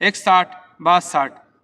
61-62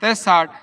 63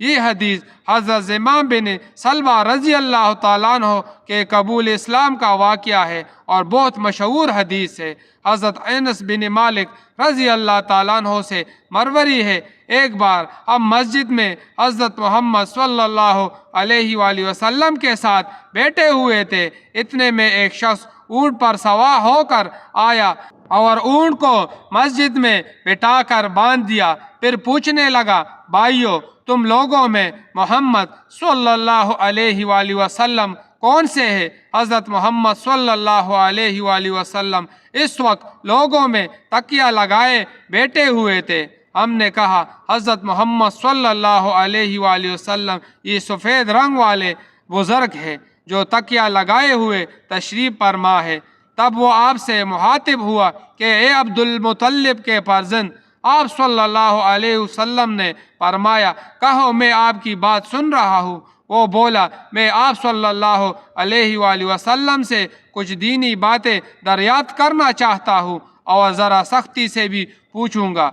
یہ حدیث حضرت زمام بن سلمہ رضی اللہ تعالیٰ عنہ کے قبول اسلام کا واقعہ ہے اور بہت مشہور حدیث ہے۔ حضرت انس بن مالک رضی اللہ تعالیٰ عنہ سے مروی ہے، ایک بار ہم مسجد میں حضرت محمد صلی اللہ علیہ وآلہ وسلم کے ساتھ بیٹھے ہوئے تھے، اتنے میں ایک شخص اونٹ پر سوار ہو کر آیا اور اونٹ کو مسجد میں بٹھا کر باندھ دیا، پھر پوچھنے لگا، بھائیو تم لوگوں میں محمد صلی اللہ علیہ وآلہ وسلم کون سے ہے؟ حضرت محمد صلی اللہ علیہ وآلہ وسلم اس وقت لوگوں میں تکیہ لگائے بیٹھے ہوئے تھے۔ ہم نے کہا، حضرت محمد صلی اللہ علیہ وآلہ وسلم یہ سفید رنگ والے بزرگ ہے جو تکیہ لگائے ہوئے تشریف فرما ہے۔ تب وہ آپ سے مخاطب ہوا کہ اے عبد المطلب کے فرزند، آپ صلی اللہ علیہ وسلم نے فرمایا، کہو میں آپ کی بات سن رہا ہوں۔ وہ بولا، میں آپ صلی اللہ علیہ وآلہ وسلم سے کچھ دینی باتیں دریافت کرنا چاہتا ہوں اور ذرا سختی سے بھی پوچھوں گا۔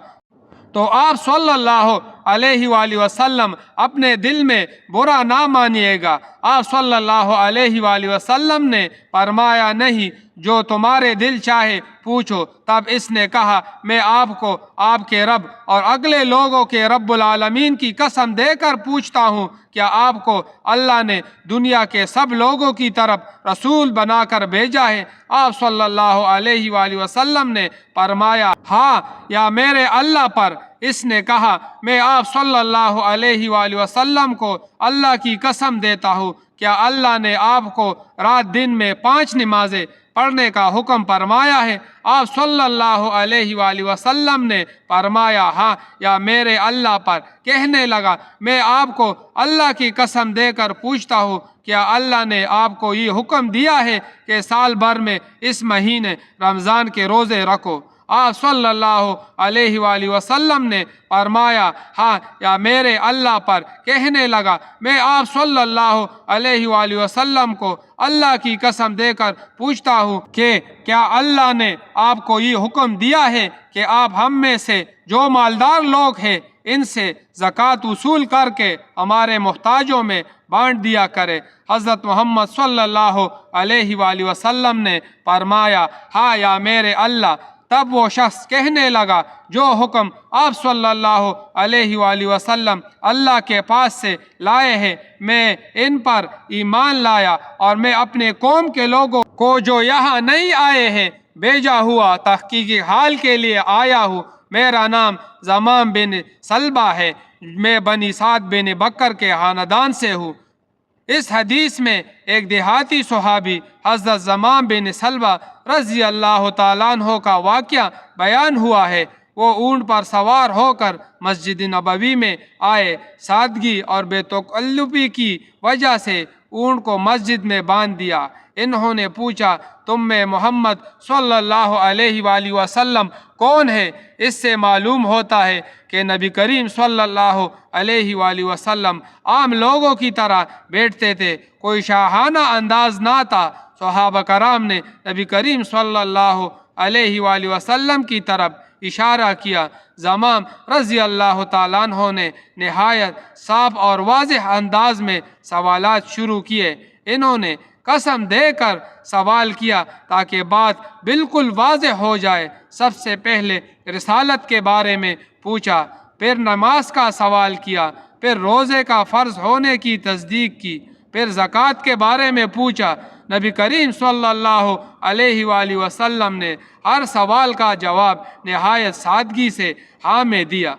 تو آپ صلی اللہ علیہ وآلہ وسلم اپنے دل میں برا نہ مانیے گا۔ آپ صلی اللہ علیہ وآلہ وسلم نے فرمایا، نہیں، جو تمہارے دل چاہے پوچھو۔ تب اس نے کہا، میں آپ کو آپ کے رب اور اگلے لوگوں کے رب العالمین کی قسم دے کر پوچھتا ہوں، کیا آپ کو اللہ نے دنیا کے سب لوگوں کی طرف رسول بنا کر بھیجا ہے؟ آپ صلی اللہ علیہ وآلہ وسلم نے فرمایا، ہاں یا میرے اللہ پر۔ اس نے کہا، میں آپ صلی اللہ علیہ وآلہ وسلم کو اللہ کی قسم دیتا ہوں، کیا اللہ نے آپ کو رات دن میں 5 نمازیں پڑھنے کا حکم فرمایا ہے؟ آپ صلی اللہ علیہ وآلہ وسلم نے فرمایا، ہاں یا میرے اللہ پر۔ کہنے لگا، میں آپ کو اللہ کی قسم دے کر پوچھتا ہوں، کیا اللہ نے آپ کو یہ حکم دیا ہے کہ سال بھر میں اس مہینے رمضان کے روزے رکھو؟ آپ صلی اللہ علیہ وآلہ وسلم نے فرمایا، ہاں یا میرے اللہ پر۔ کہنے لگا، میں آپ صلی اللہ علیہ وآلہ وسلم کو اللہ کی قسم دے کر پوچھتا ہوں کہ کیا اللہ نے آپ کو یہ حکم دیا ہے کہ آپ ہم میں سے جو مالدار لوگ ہیں ان سے زکوٰۃ وصول کر کے ہمارے محتاجوں میں بانٹ دیا کرے؟ حضرت محمد صلی اللہ علیہ وآلہ وسلم نے فرمایا، ہاں یا میرے اللہ۔ تب وہ شخص کہنے لگا، جو حکم آپ صلی اللہ علیہ وآلہ وسلم اللہ کے پاس سے لائے ہیں، میں ان پر ایمان لایا اور میں اپنے قوم کے لوگوں کو جو یہاں نہیں آئے ہیں بھیجا ہوا تحقیقی حال کے لیے آیا ہوں۔ میرا نام زمام بن سلمہ ہے، میں بنی سعد بن بکر کے خاندان سے ہوں۔ اس حدیث میں ایک دیہاتی صحابی حضرت زمام بن سلمہ رضی اللہ تعالیٰ عنہ کا واقعہ بیان ہوا ہے۔ وہ اونٹ پر سوار ہو کر مسجد نبوی میں آئے، سادگی اور بے تکلفی کی وجہ سے اونٹ کو مسجد میں باندھ دیا۔ انہوں نے پوچھا، تم میں محمد صلی اللہ علیہ وآلہ وسلم کون ہے؟ اس سے معلوم ہوتا ہے کہ نبی کریم صلی اللہ علیہ وآلہ وسلم عام لوگوں کی طرح بیٹھتے تھے، کوئی شاہانہ انداز نہ تھا۔ صحابہ کرام نے نبی کریم صلی اللہ علیہ وآلہ وسلم کی طرف اشارہ کیا۔ زمام رضی اللہ تعالیٰ عنہ نے نہایت صاف اور واضح انداز میں سوالات شروع کیے۔ انہوں نے قسم دے کر سوال کیا تاکہ بات بالکل واضح ہو جائے۔ سب سے پہلے رسالت کے بارے میں پوچھا، پھر نماز کا سوال کیا، پھر روزے کا فرض ہونے کی تصدیق کی، پھر زکوٰۃ کے بارے میں پوچھا۔ نبی کریم صلی اللہ علیہ وآلہ وسلم نے ہر سوال کا جواب نہایت سادگی سے ہاں میں دیا۔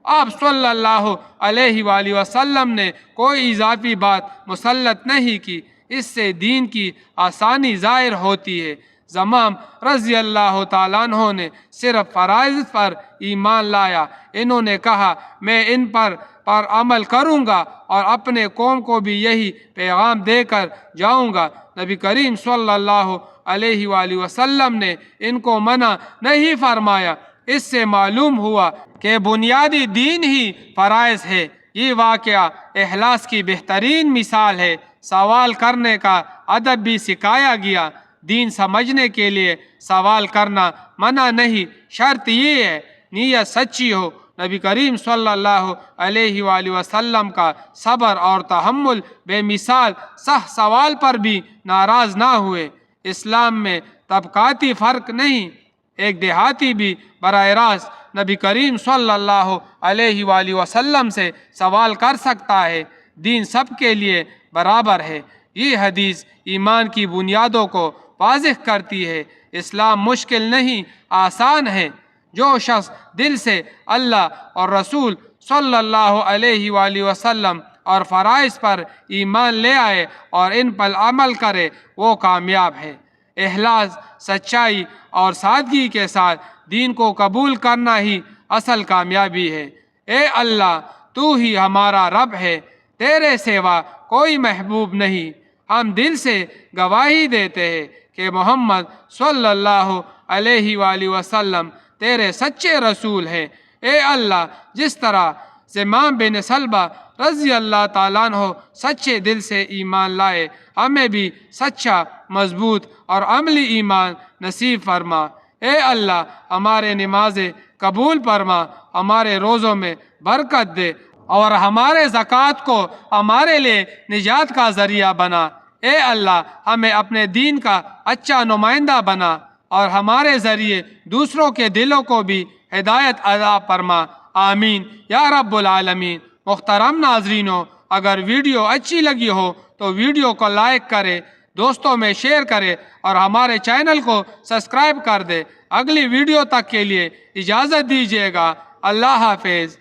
آپ صلی اللہ علیہ وآلہ وسلم نے کوئی اضافی بات مسلط نہیں کی، اس سے دین کی آسانی ظاہر ہوتی ہے۔ زمام رضی اللہ تعالیٰ عنہ نے صرف فرائض پر ایمان لایا۔ انہوں نے کہا، میں ان پر عمل کروں گا اور اپنے قوم کو بھی یہی پیغام دے کر جاؤں گا۔ نبی کریم صلی اللہ علیہ وآلہ وسلم نے ان کو منع نہیں فرمایا۔ اس سے معلوم ہوا کہ بنیادی دین ہی فرائض ہے۔ یہ واقعہ اخلاص کی بہترین مثال ہے۔ سوال کرنے کا ادب بھی سکھایا گیا۔ دین سمجھنے کے لیے سوال کرنا منع نہیں، شرط یہ ہے نیت سچی ہو۔ نبی کریم صلی اللہ علیہ وآلہ وسلم کا صبر اور تحمل بے مثال، صح سوال پر بھی ناراض نہ ہوئے۔ اسلام میں طبقاتی فرق نہیں، ایک دیہاتی بھی براہ راست نبی کریم صلی اللہ علیہ وآلہ وسلم سے سوال کر سکتا ہے۔ دین سب کے لیے برابر ہے۔ یہ حدیث ایمان کی بنیادوں کو واضح کرتی ہے۔ اسلام مشکل نہیں، آسان ہے۔ جو شخص دل سے اللہ اور رسول صلی اللہ علیہ وآلہ وسلم اور فرائض پر ایمان لے آئے اور ان پر عمل کرے، وہ کامیاب ہے۔ اخلاص، سچائی اور سادگی کے ساتھ دین کو قبول کرنا ہی اصل کامیابی ہے۔ اے اللہ، تو ہی ہمارا رب ہے، تیرے سوا کوئی محبوب نہیں۔ ہم دل سے گواہی دیتے ہیں کہ محمد صلی اللہ علیہ وآلہ وسلم تیرے سچے رسول ہیں۔ اے اللہ، جس طرح زمام بن سلبہ رضی اللہ تعالیٰ عنہ سچے دل سے ایمان لائے، ہمیں بھی سچا، مضبوط اور عملی ایمان نصیب فرما۔ اے اللہ، ہمارے نمازیں قبول فرما، ہمارے روزوں میں برکت دے اور ہمارے زکوٰۃ کو ہمارے لیے نجات کا ذریعہ بنا۔ اے اللہ، ہمیں اپنے دین کا اچھا نمائندہ بنا اور ہمارے ذریعے دوسروں کے دلوں کو بھی ہدایت عطا فرما۔ آمین یا رب العالمین۔ محترم ناظرینو، اگر ویڈیو اچھی لگی ہو تو ویڈیو کو لائک کرے، دوستوں میں شیئر کرے اور ہمارے چینل کو سبسکرائب کر دے۔ اگلی ویڈیو تک کے لیے اجازت دیجیے گا۔ اللہ حافظ۔